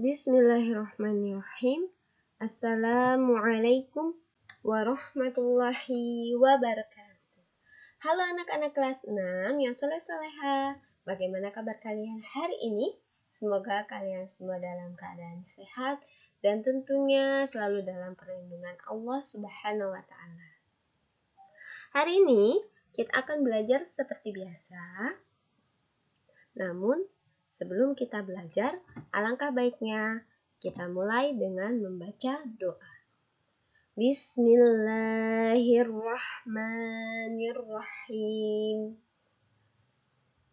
Bismillahirrahmanirrahim. Assalamualaikum warahmatullahi wabarakatuh. Halo anak-anak kelas 6 yang soleh-soleha. Bagaimana kabar kalian hari ini? Semoga kalian semua dalam keadaan sehat dan tentunya selalu dalam perlindungan Allah Subhanahu wa taala. Hari ini kita akan belajar seperti biasa. Namun sebelum kita belajar, alangkah baiknya kita mulai dengan membaca doa. Bismillahirrahmanirrahim.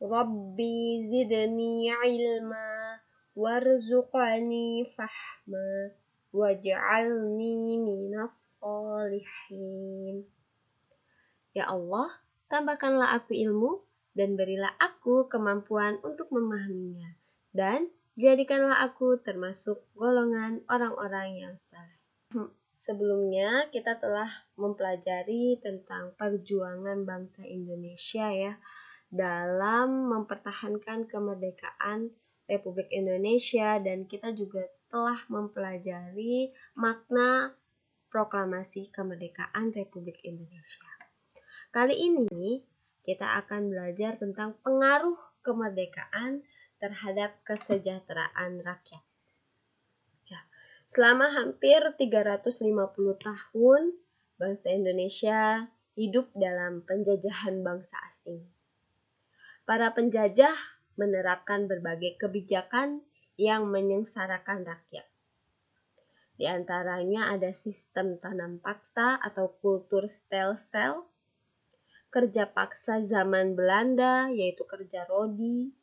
Rabbi zidni ilma warzuqni fahma waj'alni minas sholihin. Ya Allah, tambahkanlah aku ilmu dan berilah aku kemampuan untuk memahaminya, dan jadikanlah aku termasuk golongan orang-orang yang saleh. Sebelumnya kita telah mempelajari tentang perjuangan bangsa Indonesia ya dalam mempertahankan kemerdekaan Republik Indonesia, dan kita juga telah mempelajari makna proklamasi kemerdekaan Republik Indonesia. Kali ini kita akan belajar tentang pengaruh kemerdekaan terhadap kesejahteraan rakyat. Ya, selama hampir 350 tahun, bangsa Indonesia hidup dalam penjajahan bangsa asing. Para penjajah menerapkan berbagai kebijakan yang menyengsarakan rakyat. Di antaranya ada sistem tanam paksa atau kultur stelsel, kerja paksa zaman Belanda yaitu kerja rodi,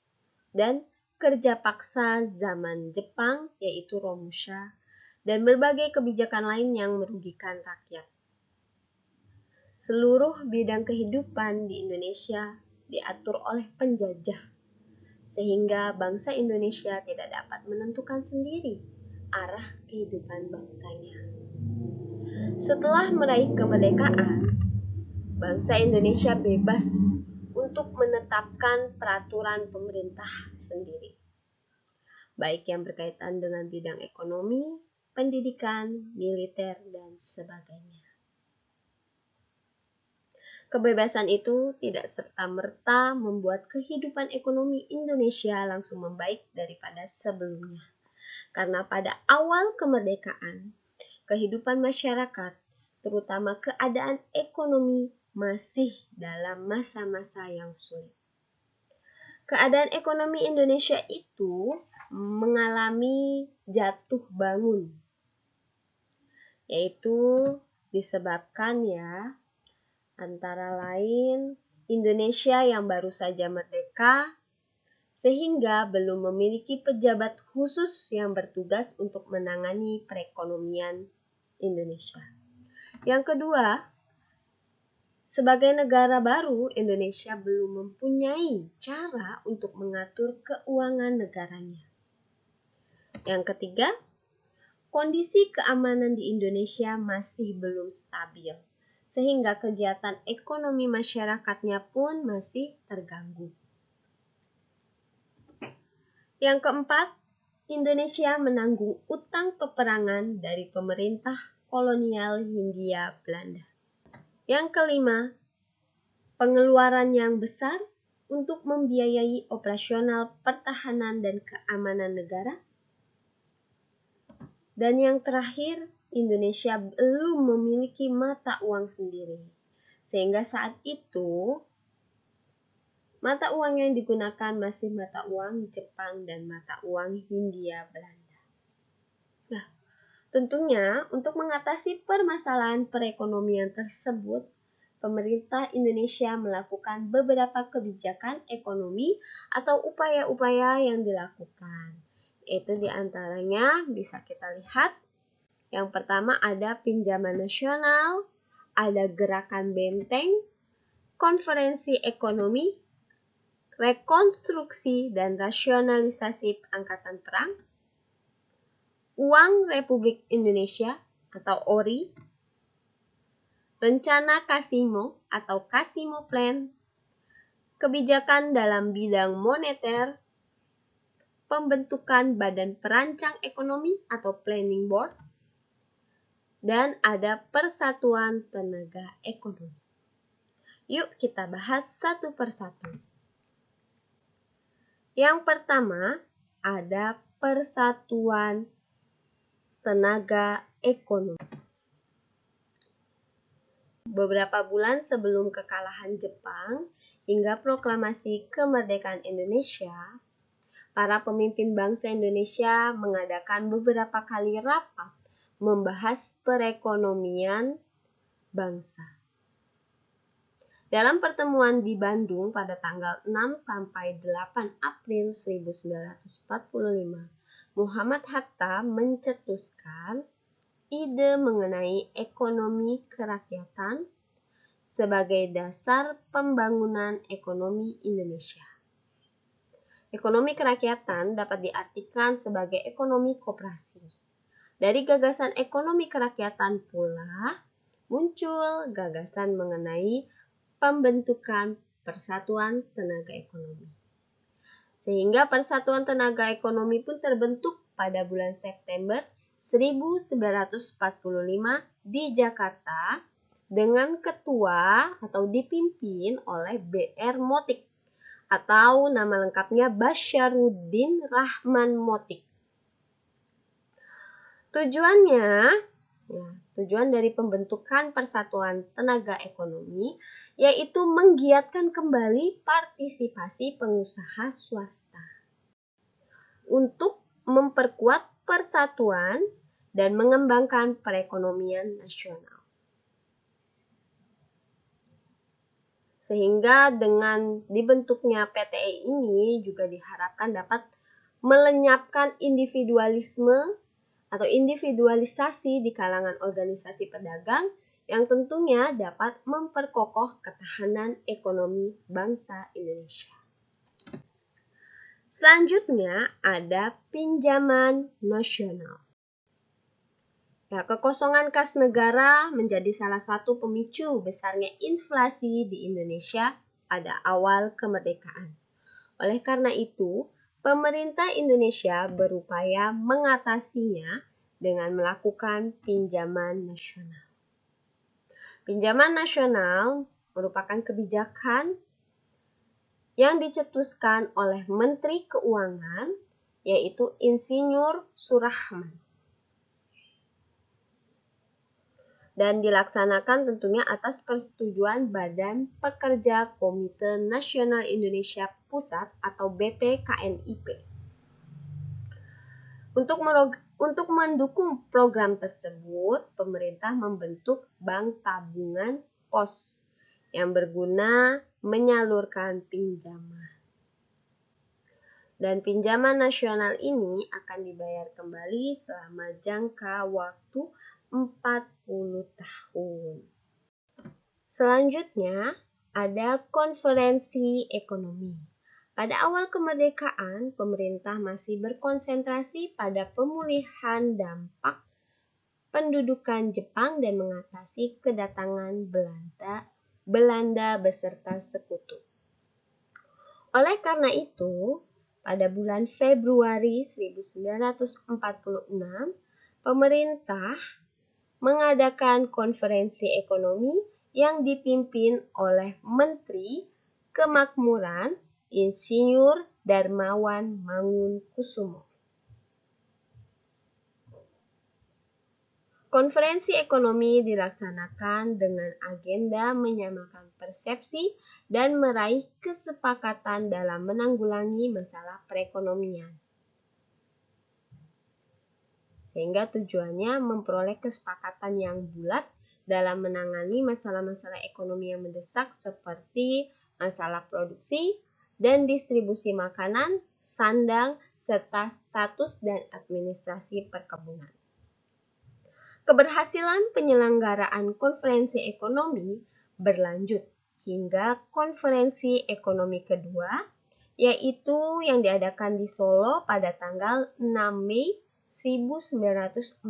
dan kerja paksa zaman Jepang yaitu romusha, dan berbagai kebijakan lain yang merugikan rakyat. Seluruh bidang kehidupan di Indonesia diatur oleh penjajah, sehingga bangsa Indonesia tidak dapat menentukan sendiri arah kehidupan bangsanya. Setelah meraih kemerdekaan, bangsa Indonesia bebas untuk menetapkan peraturan pemerintah sendiri, baik yang berkaitan dengan bidang ekonomi, pendidikan, militer, dan sebagainya. Kebebasan itu tidak serta-merta membuat kehidupan ekonomi Indonesia langsung membaik daripada sebelumnya, karena pada awal kemerdekaan, kehidupan masyarakat, terutama keadaan ekonomi, masih dalam masa-masa yang sulit. Keadaan ekonomi Indonesia itu mengalami jatuh bangun, yaitu disebabkan ya antara lain Indonesia yang baru saja merdeka, sehingga belum memiliki pejabat khusus yang bertugas untuk menangani perekonomian Indonesia. Yang kedua, sebagai negara baru, Indonesia belum mempunyai cara untuk mengatur keuangan negaranya. Yang ketiga, kondisi keamanan di Indonesia masih belum stabil, sehingga kegiatan ekonomi masyarakatnya pun masih terganggu. Yang keempat, Indonesia menanggung utang peperangan dari pemerintah kolonial Hindia Belanda. Yang kelima, pengeluaran yang besar untuk membiayai operasional pertahanan dan keamanan negara. Dan yang terakhir, Indonesia belum memiliki mata uang sendiri, sehingga saat itu mata uang yang digunakan masih mata uang Jepang dan mata uang Hindia Belanda. Nah, tentunya untuk mengatasi permasalahan perekonomian tersebut, pemerintah Indonesia melakukan beberapa kebijakan ekonomi atau upaya-upaya yang dilakukan. Itu diantaranya bisa kita lihat. Yang pertama ada pinjaman nasional, ada gerakan benteng, konferensi ekonomi, rekonstruksi dan rasionalisasi angkatan perang, Uang Republik Indonesia atau ORI, rencana Kasimo atau Kasimo Plan, kebijakan dalam bidang moneter, pembentukan Badan Perancang Ekonomi atau Planning Board, dan ada Persatuan Tenaga Ekonomi. Yuk kita bahas satu persatu. Yang pertama ada Persatuan Tenaga Ekonomi. Beberapa bulan sebelum kekalahan Jepang hingga proklamasi kemerdekaan Indonesia, para pemimpin bangsa Indonesia mengadakan beberapa kali rapat membahas perekonomian bangsa. Dalam pertemuan di Bandung pada tanggal 6 sampai 8 April 1945, Muhammad Hatta mencetuskan ide mengenai ekonomi kerakyatan sebagai dasar pembangunan ekonomi Indonesia. Ekonomi kerakyatan dapat diartikan sebagai ekonomi koperasi. Dari gagasan ekonomi kerakyatan pula muncul gagasan mengenai pembentukan Persatuan Tenaga Ekonomi. Sehingga Persatuan Tenaga Ekonomi pun terbentuk pada bulan September 1945 di Jakarta dengan ketua atau dipimpin oleh B.R. Motik atau nama lengkapnya Basyarudin Rahman Motik. Tujuan dari pembentukan Persatuan Tenaga Ekonomi yaitu menggiatkan kembali partisipasi pengusaha swasta untuk memperkuat persatuan dan mengembangkan perekonomian nasional. Sehingga dengan dibentuknya PTE ini juga diharapkan dapat melenyapkan individualisme atau individualisasi di kalangan organisasi pedagang yang tentunya dapat memperkokoh ketahanan ekonomi bangsa Indonesia. Selanjutnya ada pinjaman nasional. Kekosongan kas negara menjadi salah satu pemicu besarnya inflasi di Indonesia pada awal kemerdekaan. Oleh karena itu, pemerintah Indonesia berupaya mengatasinya dengan melakukan pinjaman nasional. Pinjaman nasional merupakan kebijakan yang dicetuskan oleh Menteri Keuangan, yaitu Insinyur Surahman. Dan dilaksanakan tentunya atas persetujuan Badan Pekerja Komite Nasional Indonesia Pusat atau BPKNIP. Untuk mendukung program tersebut, pemerintah membentuk Bank Tabungan Pos yang berguna menyalurkan pinjaman. Dan pinjaman nasional ini akan dibayar kembali selama jangka waktu 40 tahun. Selanjutnya ada konferensi ekonomi. Pada awal kemerdekaan, pemerintah masih berkonsentrasi pada pemulihan dampak pendudukan Jepang dan mengatasi kedatangan Belanda beserta sekutu. Oleh karena itu, pada bulan Februari 1946, pemerintah mengadakan konferensi ekonomi yang dipimpin oleh Menteri Kemakmuran Insinyur Darmawan Mangunkusumo. Konferensi ekonomi dilaksanakan dengan agenda menyamakan persepsi dan meraih kesepakatan dalam menanggulangi masalah perekonomian. Sehingga tujuannya memperoleh kesepakatan yang bulat dalam menangani masalah-masalah ekonomi yang mendesak seperti masalah produksi dan distribusi makanan, sandang, serta status dan administrasi perkebunan. Keberhasilan penyelenggaraan konferensi ekonomi berlanjut hingga konferensi ekonomi kedua, yaitu yang diadakan di Solo pada tanggal 6 Mei 1946.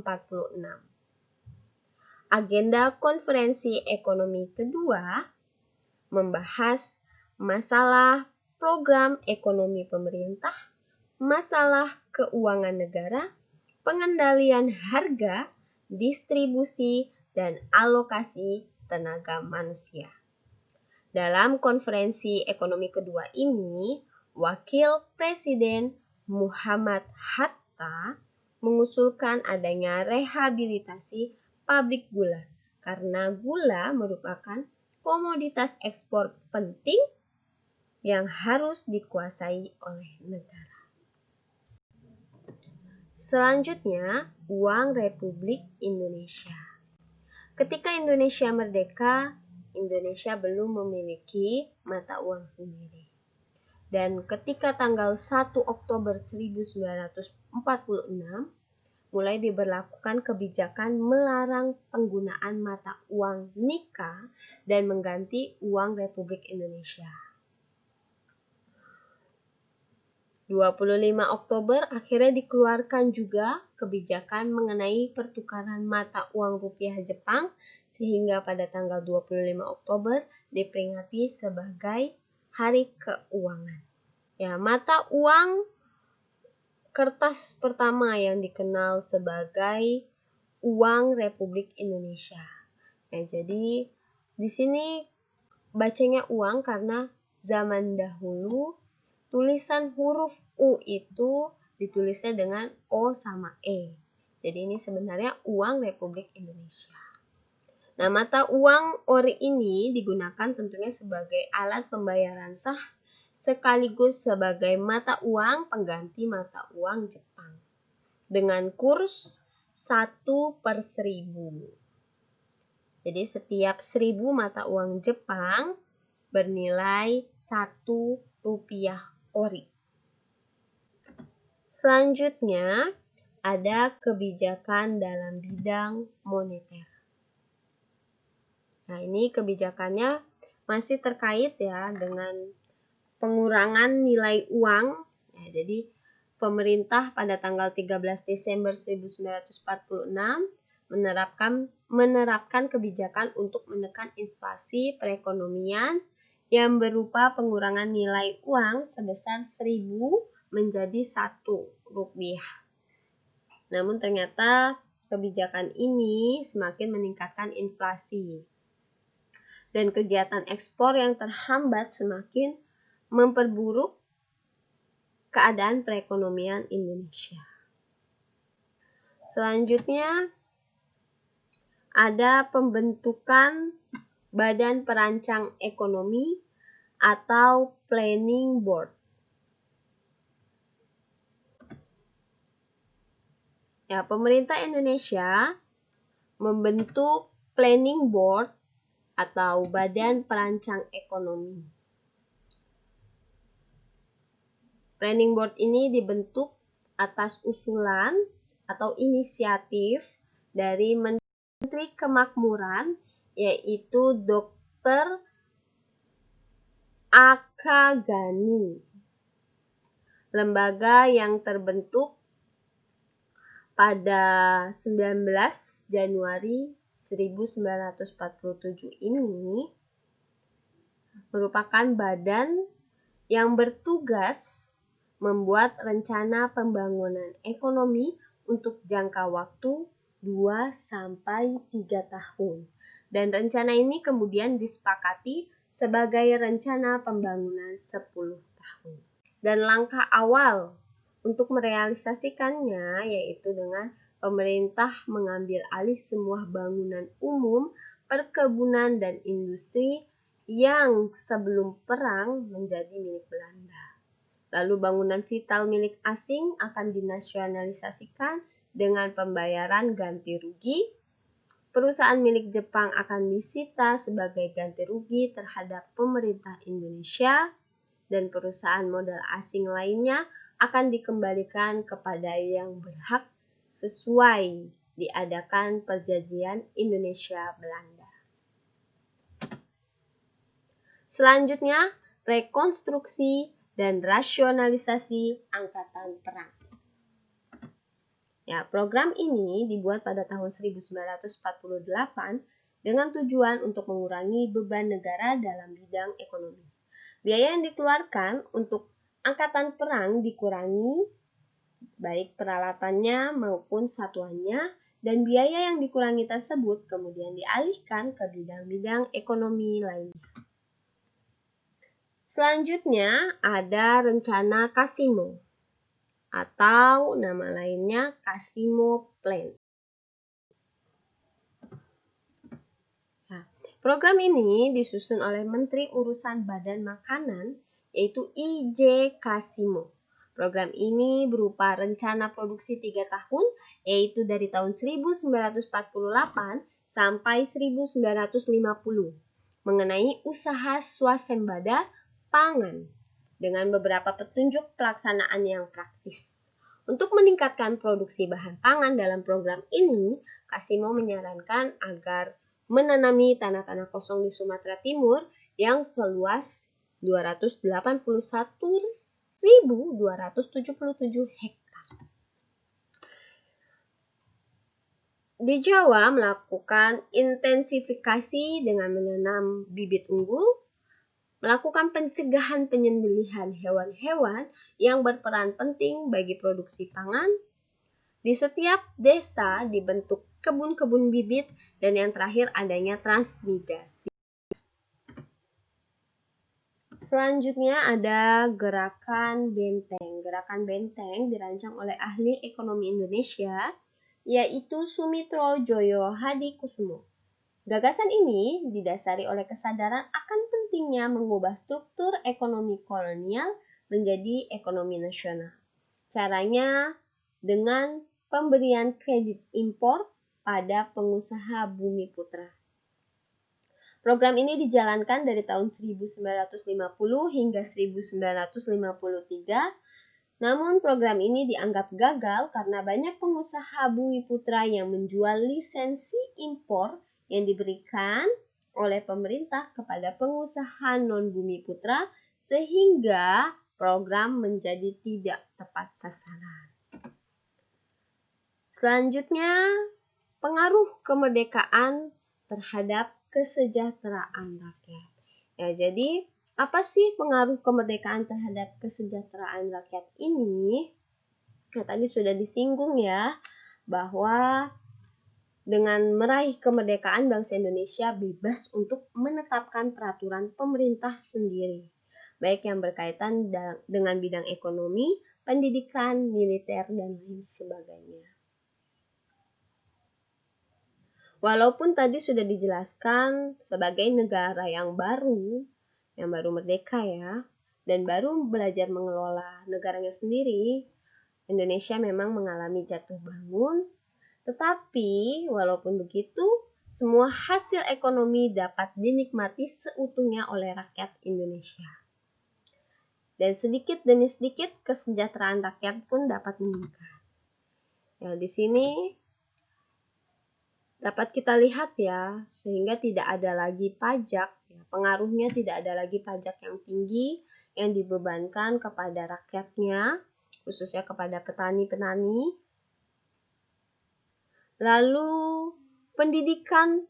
Agenda konferensi ekonomi kedua membahas masalah program ekonomi pemerintah, masalah keuangan negara, pengendalian harga, distribusi, dan alokasi tenaga manusia. Dalam konferensi ekonomi kedua ini, Wakil Presiden Muhammad Hatta mengusulkan adanya rehabilitasi pabrik gula karena gula merupakan komoditas ekspor penting yang harus dikuasai oleh negara. Selanjutnya, uang Republik Indonesia. Ketika Indonesia merdeka, Indonesia belum memiliki mata uang sendiri. Dan ketika tanggal 1 Oktober 1946, mulai diberlakukan kebijakan melarang penggunaan mata uang NIKA dan mengganti uang Republik Indonesia. 25 Oktober akhirnya dikeluarkan juga kebijakan mengenai pertukaran mata uang rupiah Jepang sehingga pada tanggal 25 Oktober diperingati sebagai Hari Keuangan. Ya, mata uang kertas pertama yang dikenal sebagai uang Republik Indonesia. Ya, jadi di sini bacanya uang karena zaman dahulu tulisan huruf U itu ditulisnya dengan O sama E. Jadi ini sebenarnya uang Republik Indonesia. Nah, mata uang ori ini digunakan tentunya sebagai alat pembayaran sah sekaligus sebagai mata uang pengganti mata uang Jepang dengan kurs 1/1000. Jadi setiap 1000 mata uang Jepang bernilai 1 rupiah ori. Selanjutnya, ada kebijakan dalam bidang moneter. Nah, ini kebijakannya masih terkait ya dengan pengurangan nilai uang. Ya, jadi pemerintah pada tanggal 13 Desember 1946 menerapkan kebijakan untuk menekan inflasi perekonomian yang berupa pengurangan nilai uang sebesar 1000 menjadi 1 rupiah. Namun ternyata kebijakan ini semakin meningkatkan inflasi dan kegiatan ekspor yang terhambat semakin memperburuk keadaan perekonomian Indonesia. Selanjutnya ada pembentukan Badan Perancang Ekonomi atau Planning Board. Ya, pemerintah Indonesia membentuk Planning Board atau Badan Perancang Ekonomi. Planning Board ini dibentuk atas usulan atau inisiatif dari Menteri Kemakmuran, yaitu Dr. A.K. Ghani. Lembaga yang terbentuk pada 19 Januari 1947 ini merupakan badan yang bertugas membuat rencana pembangunan ekonomi untuk jangka waktu 2-3 tahun. Dan rencana ini kemudian disepakati sebagai rencana pembangunan 10 tahun. Dan langkah awal untuk merealisasikannya yaitu dengan pemerintah mengambil alih semua bangunan umum, perkebunan, dan industri yang sebelum perang menjadi milik Belanda. Lalu bangunan vital milik asing akan dinasionalisasikan dengan pembayaran ganti rugi. Perusahaan milik Jepang akan disita sebagai ganti rugi terhadap pemerintah Indonesia, dan perusahaan modal asing lainnya akan dikembalikan kepada yang berhak sesuai diadakan perjanjian Indonesia-Belanda. Selanjutnya, rekonstruksi dan rasionalisasi angkatan perang. Ya, program ini dibuat pada tahun 1948 dengan tujuan untuk mengurangi beban negara dalam bidang ekonomi. Biaya yang dikeluarkan untuk angkatan perang dikurangi, baik peralatannya maupun satuannya, dan biaya yang dikurangi tersebut kemudian dialihkan ke bidang-bidang ekonomi lainnya. Selanjutnya ada rencana Casimo atau nama lainnya Casimo Plan. Program ini disusun oleh Menteri Urusan Badan Makanan, yaitu I.J. Casimo. Program ini berupa rencana produksi 3 tahun, yaitu dari tahun 1948 sampai 1950, mengenai usaha swasembada pangan, dengan beberapa petunjuk pelaksanaan yang praktis. Untuk meningkatkan produksi bahan pangan dalam program ini, Casimo menyarankan agar menanami tanah-tanah kosong di Sumatera Timur yang seluas 281.277 hektar. Di Jawa melakukan intensifikasi dengan menanam bibit unggul, melakukan pencegahan penyembelihan hewan-hewan yang berperan penting bagi produksi pangan. Di setiap desa dibentuk kebun-kebun bibit, dan yang terakhir adanya transmigrasi. Selanjutnya ada Gerakan Benteng. Gerakan Benteng dirancang oleh ahli ekonomi Indonesia, yaitu Sumitro Joyo Hadikusumo. Gagasan ini didasari oleh kesadaran akan pentingnya mengubah struktur ekonomi kolonial menjadi ekonomi nasional. Caranya dengan pemberian kredit impor pada pengusaha Bumi Putra. Program ini dijalankan dari tahun 1950 hingga 1953, namun program ini dianggap gagal karena banyak pengusaha Bumi Putra yang menjual lisensi impor yang diberikan oleh pemerintah kepada pengusaha non-Bumi Putra, sehingga program menjadi tidak tepat sasaran. Selanjutnya, pengaruh kemerdekaan terhadap kesejahteraan rakyat. Ya, jadi apa sih pengaruh kemerdekaan terhadap kesejahteraan rakyat ini? Nah, tadi sudah disinggung ya, bahwa dengan meraih kemerdekaan bangsa Indonesia bebas untuk menetapkan peraturan pemerintah sendiri, baik yang berkaitan dengan bidang ekonomi, pendidikan, militer, dan lain sebagainya. Walaupun tadi sudah dijelaskan sebagai negara yang baru merdeka ya, dan baru belajar mengelola negaranya sendiri, Indonesia memang mengalami jatuh bangun, tetapi walaupun begitu, semua hasil ekonomi dapat dinikmati seutuhnya oleh rakyat Indonesia. Dan sedikit demi sedikit kesejahteraan rakyat pun dapat meningkat. Ya, di sini dapat kita lihat ya, sehingga tidak ada lagi pajak, ya, pengaruhnya tidak ada lagi pajak yang tinggi yang dibebankan kepada rakyatnya, khususnya kepada petani-petani. Lalu pendidikan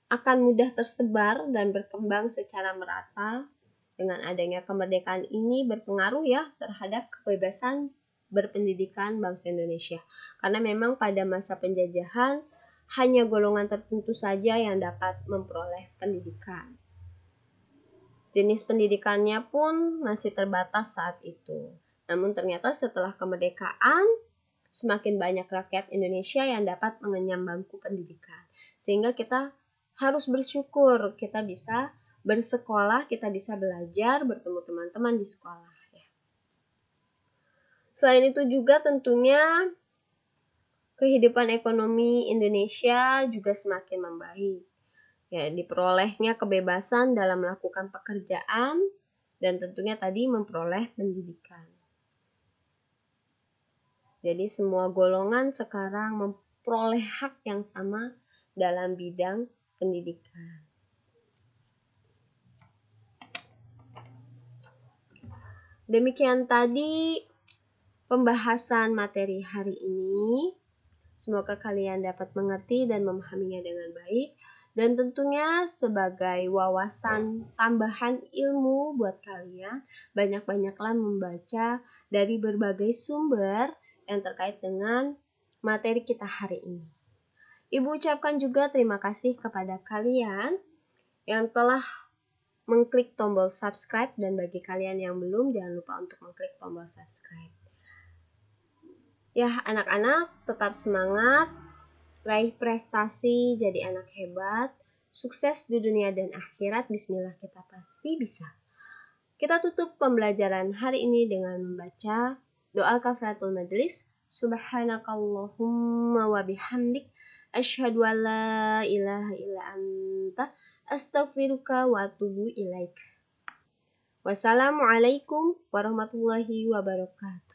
akan mudah tersebar dan berkembang secara merata. Dengan adanya kemerdekaan ini berpengaruh ya terhadap kebebasan berpendidikan bangsa Indonesia. Karena memang pada masa penjajahan hanya golongan tertentu saja yang dapat memperoleh pendidikan. Jenis pendidikannya pun masih terbatas saat itu. Namun ternyata setelah kemerdekaan, semakin banyak rakyat Indonesia yang dapat mengenyam bangku pendidikan. Sehingga kita harus bersyukur kita bisa bersekolah, kita bisa belajar, bertemu teman-teman di sekolah. Selain itu juga tentunya kehidupan ekonomi Indonesia juga semakin membaik. Ya, diperolehnya kebebasan dalam melakukan pekerjaan dan tentunya tadi memperoleh pendidikan. Jadi semua golongan sekarang memperoleh hak yang sama dalam bidang pendidikan. Demikian tadi pembahasan materi hari ini. Semoga kalian dapat mengerti dan memahaminya dengan baik. Dan tentunya sebagai wawasan tambahan ilmu buat kalian, banyak-banyaklah membaca dari berbagai sumber yang terkait dengan materi kita hari ini. Ibu ucapkan juga terima kasih kepada kalian yang telah mengklik tombol subscribe, dan bagi kalian yang belum, jangan lupa untuk mengklik tombol subscribe. Ya, anak-anak tetap semangat, raih prestasi, jadi anak hebat, sukses di dunia dan akhirat. Bismillah, kita pasti bisa. Kita tutup pembelajaran hari ini dengan membaca doa kafaratul majelis. Subhanakallahumma wa bihamdik, asyhadu an la ilaha illa anta, astaghfiruka wa atubu ilaik. Wassalamualaikum warahmatullahi wabarakatuh.